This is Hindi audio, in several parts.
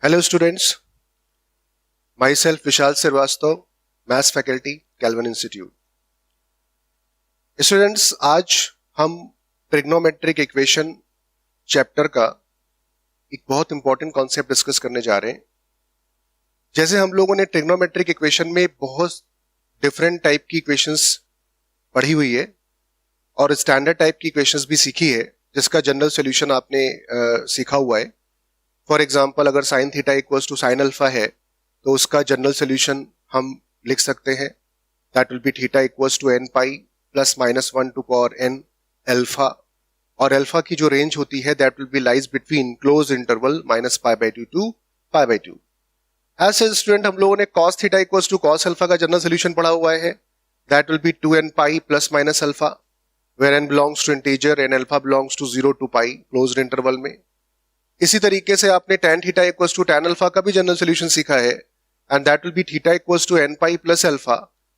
Hello students, myself Vishal Srivastava, Maths Faculty, Calvin Institute. Students आज हम ट्रिग्नोमेट्रिक इक्वेशन चैप्टर का एक बहुत इंपॉर्टेंट कॉन्सेप्ट डिस्कस करने जा रहे हैं। जैसे हम लोगों ने ट्रिग्नोमेट्रिक इक्वेशन में बहुत डिफरेंट टाइप की इक्वेशंस पढ़ी हुई है और स्टैंडर्ड टाइप की इक्वेशंस भी सीखी है जिसका जनरल सॉल्यूशन आपने सीखा हुआ है। फॉर एग्जाम्पल अगर sine theta equals to sine alpha है तो उसका जनरल सोल्यूशन हम लिख सकते हैं, that will be theta equals to n pi plus minus 1 to power n alpha, और अल्फा की जो रेंज होती है that will be lies between close interval minus pi by 2 to pi by 2। As a student हम लोगों ने cos theta equals to cos alpha का जनरल सोल्यूशन पढ़ा हुआ है, that will be 2n pi plus minus alpha, where n belongs to integer and alpha belongs to 0 to pi closed interval में। इसी तरीके से आपने tan theta equals to tan alpha का भी जनरल सॉल्यूशन सीखा है, and that will be theta equals to n pi plus alpha,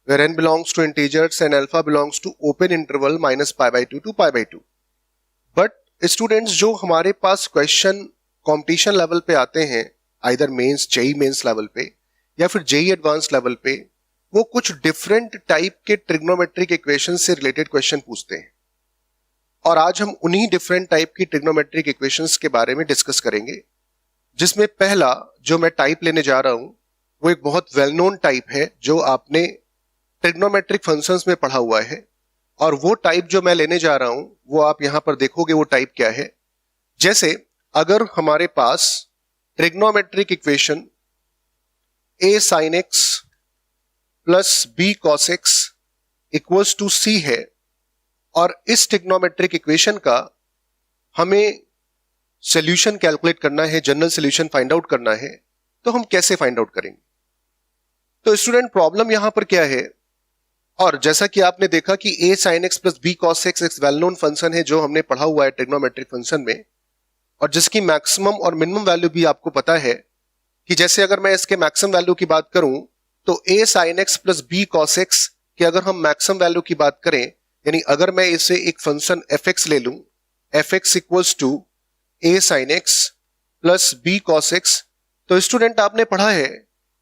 where n belongs to integers and alpha belongs to open interval minus pi by 2 to pi by 2। But students जो हमारे पास क्वेश्चन कंपटीशन लेवल पे आते हैं, either mains JEE mains level पे या फिर जेई एडवांस लेवल पे, वो कुछ डिफरेंट टाइप के ट्रिग्नोमेट्रिक इक्वेशन से रिलेटेड क्वेश्चन पूछते हैं और आज हम उन्हीं डिफरेंट टाइप की ट्रिग्नोमेट्रिक इक्वेशंस के बारे में डिस्कस करेंगे, जिसमें पहला जो मैं टाइप लेने जा रहा हूं वो एक बहुत वेल नोन टाइप है जो आपने ट्रिग्नोमेट्रिक फंक्शंस में पढ़ा हुआ है, और वो टाइप जो मैं लेने जा रहा हूं वो आप यहां पर देखोगे वो टाइप क्या है। जैसे अगर हमारे पास trigonometric equation a sin x plus b cos x equals to c है और इस ट्रिग्नोमेट्रिक इक्वेशन का हमें सॉल्यूशन कैलकुलेट करना है, जनरल सॉल्यूशन फाइंड आउट करना है, तो हम कैसे फाइंड आउट करेंगे? तो स्टूडेंट प्रॉब्लम यहां पर क्या है, और जैसा कि आपने देखा कि a sin x plus b cos x एक वेल नोन फंक्शन है जो हमने पढ़ा हुआ है ट्रिग्नोमेट्रिक फंक्शन में, और जिसकी मैक्सिमम और मिनिमम वैल्यू भी आपको पता है कि जैसे अगर मैं इसके मैक्सिमम वैल्यू की बात करूं तो a sin x plus b cos x की अगर हम मैक्सिमम वैल्यू की बात करें, यानी अगर मैं इसे एक फंक्शन fx ले लूं, fx equals to a sin x plus b cos x, तो स्टूडेंट आपने पढ़ा है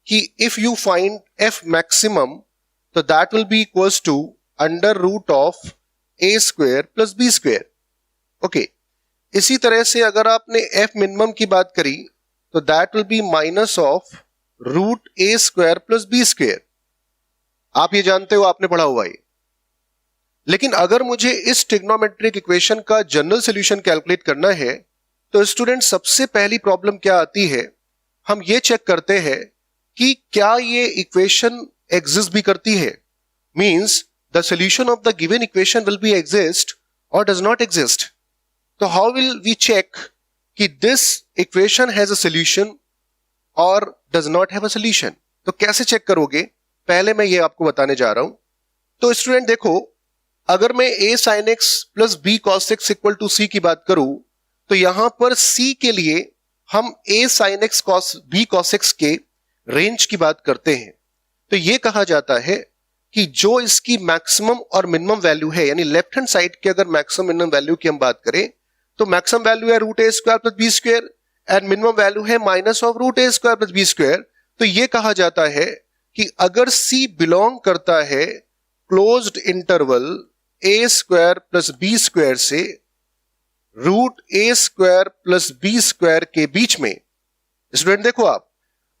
कि if you find f maximum तो that will be equals to under root of a square plus b square. Okay, इसी तरह से अगर आपने f मिनिमम की बात करी तो that will be minus of root a square plus b square. आप ये जानते हो, आपने पढ़ा हुआ है। लेकिन अगर मुझे इस ट्रिग्नोमेट्रिक इक्वेशन का जनरल सॉल्यूशन कैलकुलेट करना है तो स्टूडेंट सबसे पहली प्रॉब्लम क्या आती है, हम ये चेक करते हैं कि क्या ये इक्वेशन एग्जिस्ट भी करती है, means the solution of the given equation will be exist और डज नॉट एग्जिस्ट। तो हाउ विल वी चेक कि this equation has a solution और does not have a solution? तो कैसे चेक करोगे, पहले मैं ये आपको बताने जा रहा हूं। तो स्टूडेंट देखो, अगर मैं a sin x plus b cos x equal to c की बात करूं तो यहां पर c के लिए हम a sin x cos b cos x के रेंज की बात करते हैं। तो यह कहा जाता है कि जो इसकी मैक्सिमम और मिनिमम वैल्यू है, यानी लेफ्ट हैंड साइड की अगर मैक्सिमम मिनिमम वैल्यू की हम बात करें तो मैक्सिमम वैल्यू है root A square plus B square and minimum value है minus of root A square plus B square. तो यह कहा जाता है कि अगर c बिलोंग करता है closed interval a square plus B square से root a square plus B square के बीच में, स्टूडेंट देखो आप,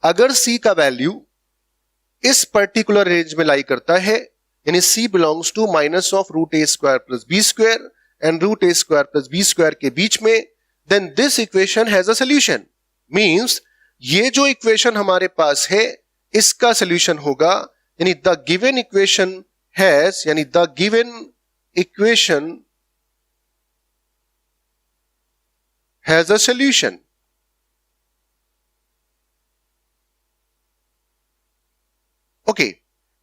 अगर c का वैल्यू इस पर्टिकुलर रेंज में लाई करता है, यानी c belongs to minus of root a square plus B square and root a square plus B square के बीच में, then this equation has a solution. Means ये जो इक्वेशन हमारे पास है इसका सॉल्यूशन होगा, यानी द गिवन इक्वेशन हैज, यानी the given equation has a solution। Okay,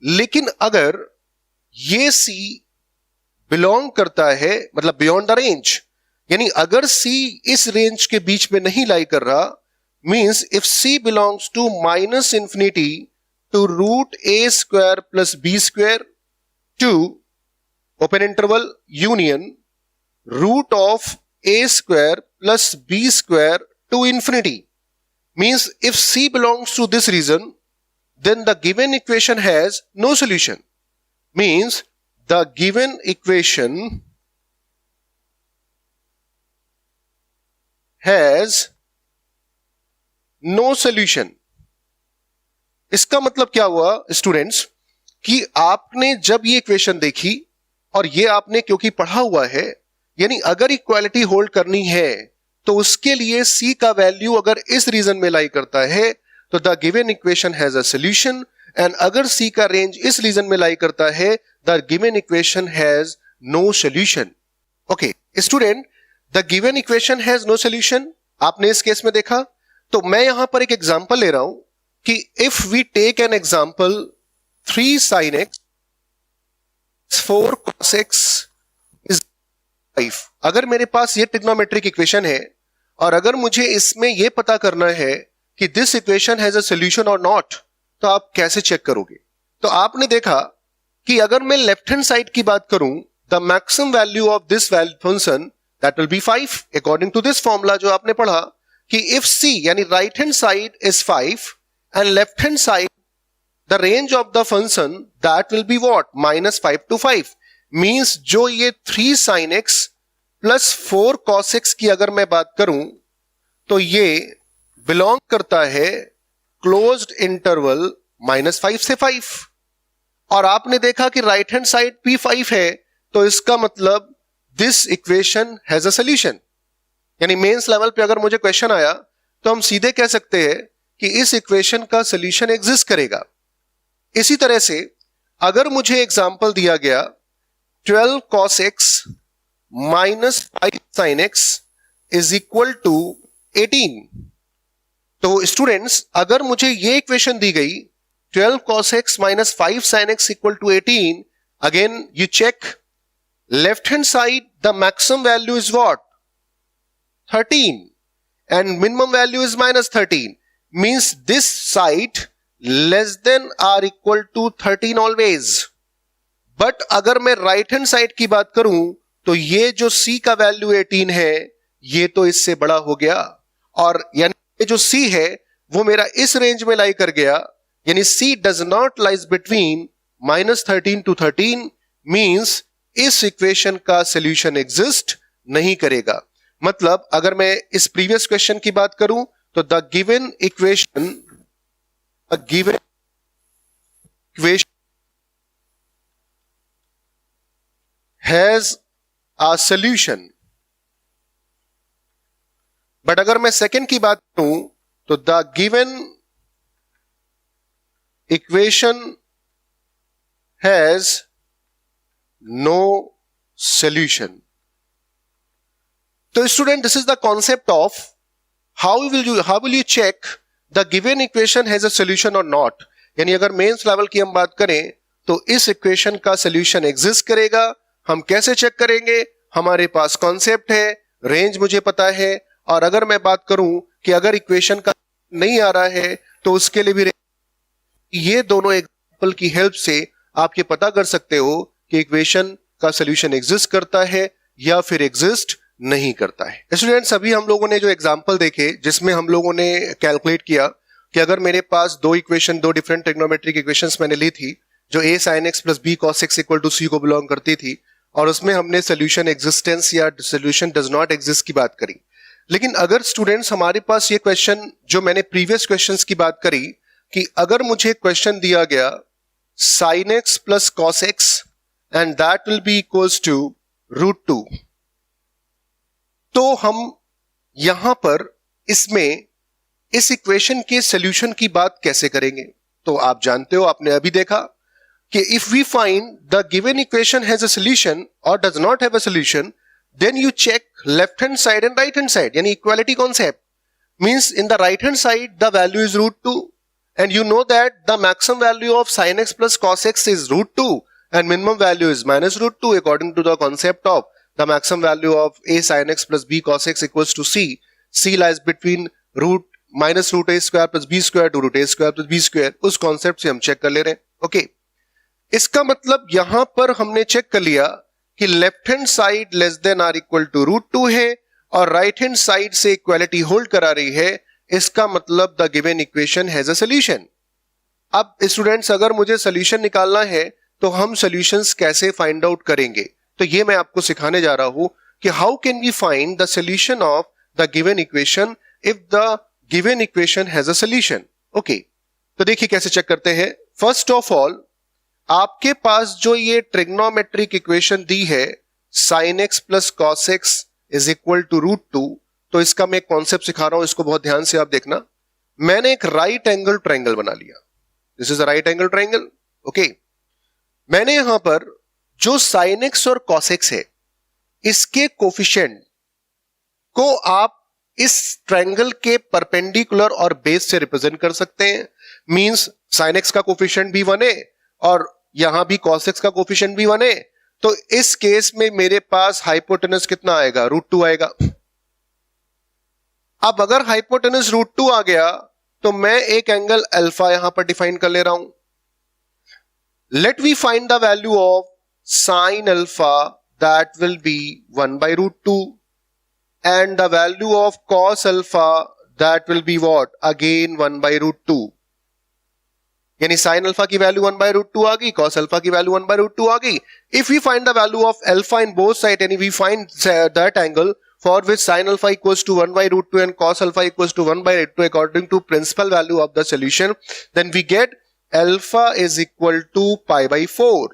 लेकिन अगर ये C बिलोंग करता है, मतलब बियॉन्ड द रेंज, यानी अगर C इस रेंज के बीच में नहीं लाई कर रहा, means if C belongs to minus infinity to root a square plus b square to open interval union root of a square plus b square to infinity, means if C belongs to this region, then the given equation has no solution. Means the given equation has no solution. इसका मतलब क्या हुआ स्टूडेंट्स कि आपने जब ये इक्वेशन देखी और ये आपने क्योंकि पढ़ा हुआ है, यानी अगर इक्वालिटी होल्ड करनी है तो उसके लिए C का वैल्यू अगर इस रीजन में लाई करता है तो the given equation has a solution, and अगर C का रेंज इस रीजन में लाई करता है the given equation has no solution. Okay student, the given equation has no solution आपने इस केस में देखा. तो मैं यहां पर एक एग्जांपल ले रहा हूं कि if we take an example 3 sin x 4 cos x is 5. अगर मेरे पास ये ट्रिग्नोमेट्रिक इक्वेशन है और अगर मुझे इसमें यह पता करना है कि this equation has a solution और नॉट, तो आप कैसे चेक करोगे? तो आपने देखा कि अगर मैं लेफ्ट हैंड साइड की बात करूं, the maximum value of this function that will be 5 according to this formula जो आपने पढ़ा कि इफ C यानी right hand side is 5 and left hand side the range of the function that will be what? -5 to 5. means जो ये 3 sin x plus 4 cos x की अगर मैं बात करूं तो ये belong करता है closed interval -5 से 5. और आपने देखा कि राइट हैंड साइड भी 5 है, तो इसका मतलब this equation has a solution. यानी मेंस लेवल पे अगर मुझे क्वेश्चन आया तो हम सीधे कह सकते हैं कि इस इक्वेशन का सॉल्यूशन एग्जिस्ट करेगा. इसी तरह से अगर मुझे एग्जाम्पल दिया गया 12 cos x minus 5 sin x is equal to 18. तो स्टूडेंट्स अगर मुझे ये इक्वेशन दी गई 12 cos x minus 5 sin x equal to 18, again you check left hand side the maximum value is what? 13 and minimum value is -13, means this side less than or equal to 13 always. But अगर मैं राइट हैंड साइड की बात करूं तो ये जो C का वैल्यू 18 है ये तो इससे बड़ा हो गया, और यानी ये जो C है वो मेरा इस रेंज में लाई कर गया. यानी C does not lies between -13 to 13, means इस इक्वेशन का सॉल्यूशन एग्जिस्ट नहीं करेगा. मतलब अगर मैं इस प्रीवियस क्वेश्चन की बात करूं तो the given equation has a solution. But अगर मैं सेकेंड की बात करूं तो the given equation has no solution. तो student this is the concept of how will you check the given equation has a solution और नॉट. यानी अगर मेंस लेवल की हम बात करें तो इस इक्वेशन का सॉल्यूशन एग्जिस्ट करेगा. हम कैसे चेक करेंगे? हमारे पास कॉन्सेप्ट है, रेंज मुझे पता है, और अगर मैं बात करूं कि अगर इक्वेशन का नहीं आ रहा है तो उसके लिए भी ये दोनों एग्जांपल की हेल्प से आप ये पता कर सकते हो कि इक्वेशन का सॉल्यूशन एग्जिस्ट करता है या फिर एग्जिस्ट नहीं करता है. स्टूडेंट्स अभी हम लोगों ने जो एग्जांपल देखे जिसमें हम लोगों ने कैलकुलेट किया कि अगर मेरे पास दो डिफरेंट ट्रिग्नोमेट्रिक इक्वेशंस मैंने ली थी जो a sin x plus b cos x equal to c को बिलोंग करती थी, और उसमें हमने सोल्यूशन एग्जिस्टेंस या सोल्यूशन डज नॉट एग्जिस्ट की बात करी. लेकिन अगर स्टूडेंट्स हमारे पास ये क्वेश्चन जो मैंने प्रीवियस क्वेश्चंस की बात करी कि अगर मुझे क्वेश्चन दिया गया sin x plus cos x and that will be equals to √2, तो हम यहां पर इसमें इस इक्वेशन के सॉल्यूशन की बात कैसे करेंगे? तो आप जानते हो, आपने अभी देखा कि if we find the given equation has a solution और does not have a solution, then you check left hand side and right hand side. यानी equality concept means in the right hand side the value is √2 and you know that the maximum value of sin x plus cos x is √2 and minimum value is -√2 according to the concept of the maximum value of a sin x plus b cos x equals to c. c lies between -√a square plus b square to √a square plus b square. उस कॉन्सेप्ट से हम चेक कर ले रहे हैं. ओके, इसका मतलब यहां पर हमने चेक कर लिया कि left hand side less than or equal to √2 है और राइट हैंड साइड से इक्वालिटी होल्ड करा रही है. इसका मतलब the given equation has a solution. अब स्टूडेंट्स अगर मुझे सॉल्यूशन निकालना है तो हम सॉल्यूशंस कैसे फाइंड आउट करेंगे, तो ये मैं आपको सिखाने जा रहा हूं कि how can we find the solution of the given equation if the given equation has a solution. Okay, तो देखिए कैसे चेक करते हैं। फर्स्ट ऑफ ऑल आपके पास जो ये ट्रिग्नोमेट्रिक इक्वेशन दी है sin x plus cos x is equal to √2, तो इसका मैं एक कॉन्सेप्ट सिखा रहा हूं, इसको बहुत ध्यान से आप देखना। मैंने एक राइट एंगल ट्रायंगल बना लिया, this is a right angle triangle. Okay, मैंने यहां पर जो sin x और cos x है इसके कोफिशिएंट को आप इस ट्रायंगल के परपेंडिकुलर और बेस से रिप्रेजेंट कर सकते हैं। मींस sin x का कोफिशिएंट भी 1 है और यहां भी cos x का कोफिशिएंट भी 1 है, तो इस केस में मेरे पास हाइपोटेनस कितना आएगा, √2 आएगा। अब अगर हाइपोटेनस √2 आ गया तो मैं एक एंगल अल्फा यहां पर डिफाइन कर ले रहा हूं। Let we find the value of sin alpha, that will be 1/√2 and the value of cos alpha, that will be what, again 1/√2। यानी sin alpha की वैल्यू 1/√2 आ गई, cos alpha की वैल्यू 1/√2 आ गई। If we find the value of alpha in both sides and we find that angle for which sin alpha equals to 1/√2 and cos alpha equals to 1/√2 according to principal value of the solution, then we get alpha is equal to pi/4।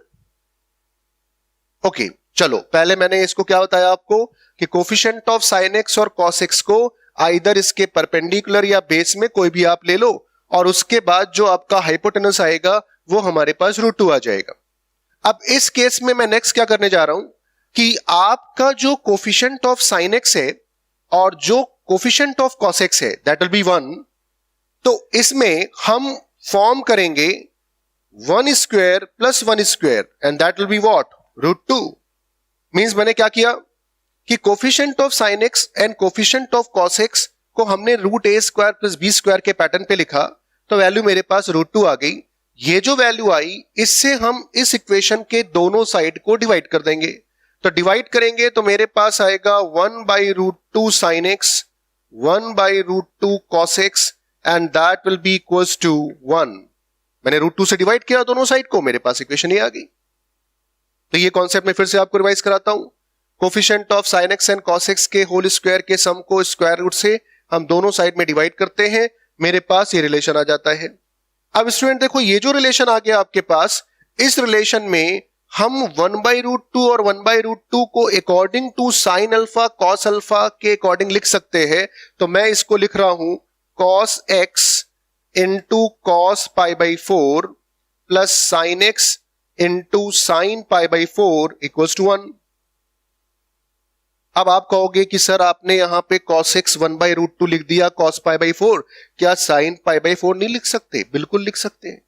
Okay, चलो पहले मैंने इसको क्या बताया आपको कि कोफिशिएंट ऑफ sin x और cos x को आइदर इसके परपेंडिकुलर या बेस में कोई भी आप ले लो और उसके बाद जो आपका हाइपोटेनस आएगा वो हमारे पास √2 आ जाएगा। अब इस केस में मैं नेक्स्ट क्या करने जा रहा हूं कि आपका जो कोफिशिएंट ऑफ sin x है और जो कोफिशिएंट ऑफ cos x है दैट विल बी 1, तो इसमें हम फॉर्म करेंगे 1 square plus 1 square and that will be what, √2। Means मैंने क्या किया कि coefficient of sin x and coefficient of cos x को हमने √a² प्लस b² के पैटर्न पे लिखा, तो वैल्यू मेरे पास √2 आ गई। ये जो वैल्यू आई इससे हम इस इक्वेशन के दोनों साइड को डिवाइड कर देंगे, तो डिवाइड करेंगे तो मेरे पास आएगा 1/√2 sin x, 1/√2 cos x and that will be equals to 1। मैंने √2 से डिवाइड किया दोनों साइड को, मेरे पास इक्वेशन ये आ गई। तो ये कॉन्सेप्ट मैं फिर से आपको रिवाइज कराता हूं। Coefficient of sin x and cos x के होल स्क्वायर के सम को स्क्वायर रूट से हम दोनों साइड में डिवाइड करते हैं, मेरे पास ये रिलेशन आ जाता है। अब स्टूडेंट देखो ये जो रिलेशन आ गया आपके पास, इस रिलेशन में हम 1/√2 और 1/√2 को according to sin alpha cos alpha के अकॉर्डिंग लिख सकते हैं। तो मैं इसको लिख रहा हूं cos x into cos pi/4 plus sin x into sin pi/4 equals to 1। अब आप कहोगे कि सर आपने यहां पे cos x 1/√2 लिख दिया, cos pi/4, क्या sin pi/4 नहीं लिख सकते? बिल्कुल लिख सकते हैं।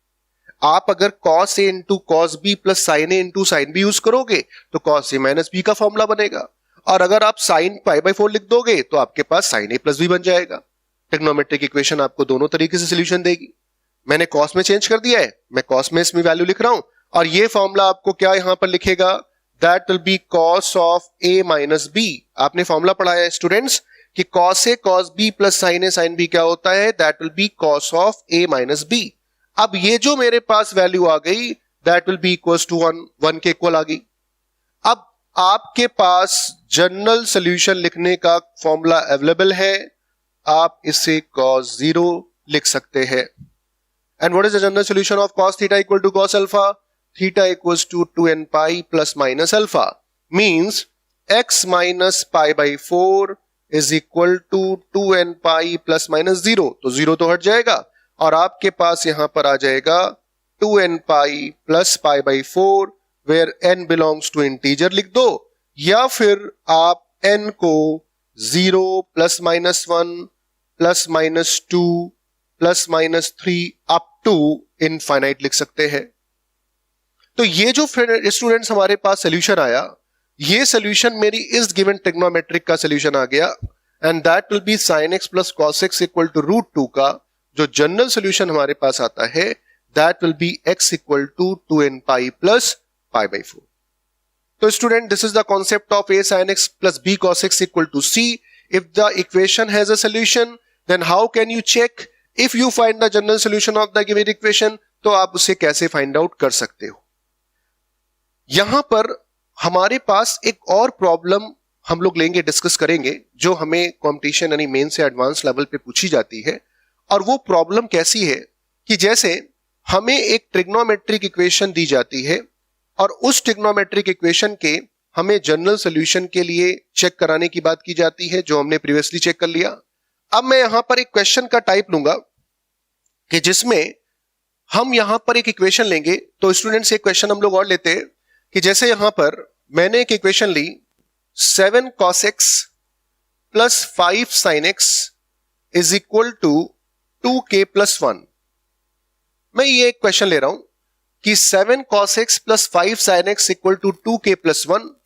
आप अगर cos a into cos b plus sin a into sin b use करोगे तो cos a माइनस b का फॉर्मूला बनेगा, और अगर आप sin pi/4 लिख दोगे तो आपके पास sin a प्लस b बन जाएगा। ट्रिग्नोमेट्रिक इक्वेशन आपको दोनों तरीके से सोल्यूशन देगी। मैंने cos में चेंज कर दिया है, मैं cos में इसमें वैल्यू लिख रहा हूं, और ये फॉर्मूला आपको क्या यहां पर लिखेगा, that will be cos of a minus b। आपने फॉर्मूला पढ़ा है स्टूडेंट्स कि cos a cos b plus sin a sin b क्या होता है, that will be cos of a minus b। अब ये जो मेरे पास वैल्यू आ गई that will be equals to 1 के इक्वल आ गई। अब आपके पास जनरल सॉल्यूशन लिखने का फॉर्मूला अवेलेबल है, आप इसे cos 0 लिख सकते हैं। And what is the general solution of cos theta equal to cos alpha? Theta equals to 2n pi plus minus alpha, means x minus pi/4 is equal to 2n pi plus minus 0, तो 0 तो हट जाएगा और आपके पास यहां पर आ जाएगा 2n pi plus pi/4 where n belongs to integer लिख दो, या फिर आप n को 0 plus minus 1 plus minus 2 plus minus 3 up to infinite लिख सकते हैं। तो ये जो स्टूडेंट्स हमारे पास सोल्यूशन आया, ये सोल्यूशन मेरी इस गिवन ट्रिग्नोमेट्रिक का सोल्यूशन आ गया, and that will be sin x plus cos x equal to √2 का जो जनरल सोल्यूशन हमारे पास आता है, that will be x equal to 2n pi plus pi/4। तो student this is the concept of a sin x plus b cos x equal to c। If the equation has a solution then how can you check if you find the general solution of the given equation, तो आप उसे कैसे फाइंड आउट कर सकते हो। यहां पर हमारे पास एक और प्रॉब्लम हम लोग लेंगे, डिस्कस करेंगे, जो हमें कॉम्पिटिशन यानी मेन से एडवांस लेवल पे पूछी जाती है। और वो प्रॉब्लम कैसी है कि जैसे हमें एक ट्रिग्नोमेट्रिक इक्वेशन दी जाती है और उस ट्रिग्नोमेट्रिक इक्वेशन के हमें जनरल सॉल्यूशन के लिए चेक कराने की बात की जाती है, जो हमने प्रीवियसली चेक कर लिया। अब मैं यहां पर एक क्वेश्चन का टाइप लूंगा कि जिसमें हम यहां पर एक इक्वेशन लेंगे। तो स्टूडेंट्स एक क्वेश्चन हम लोग और लेते हैं कि जैसे यहां पर मैंने एक इक्वेशन ली 7 cos x plus 5 sin x is equal to 2k plus 1। मैं ये एक क्वेश्चन ले रहा हूं कि 7 cos x plus 5 sin x equal to 2k plus 1।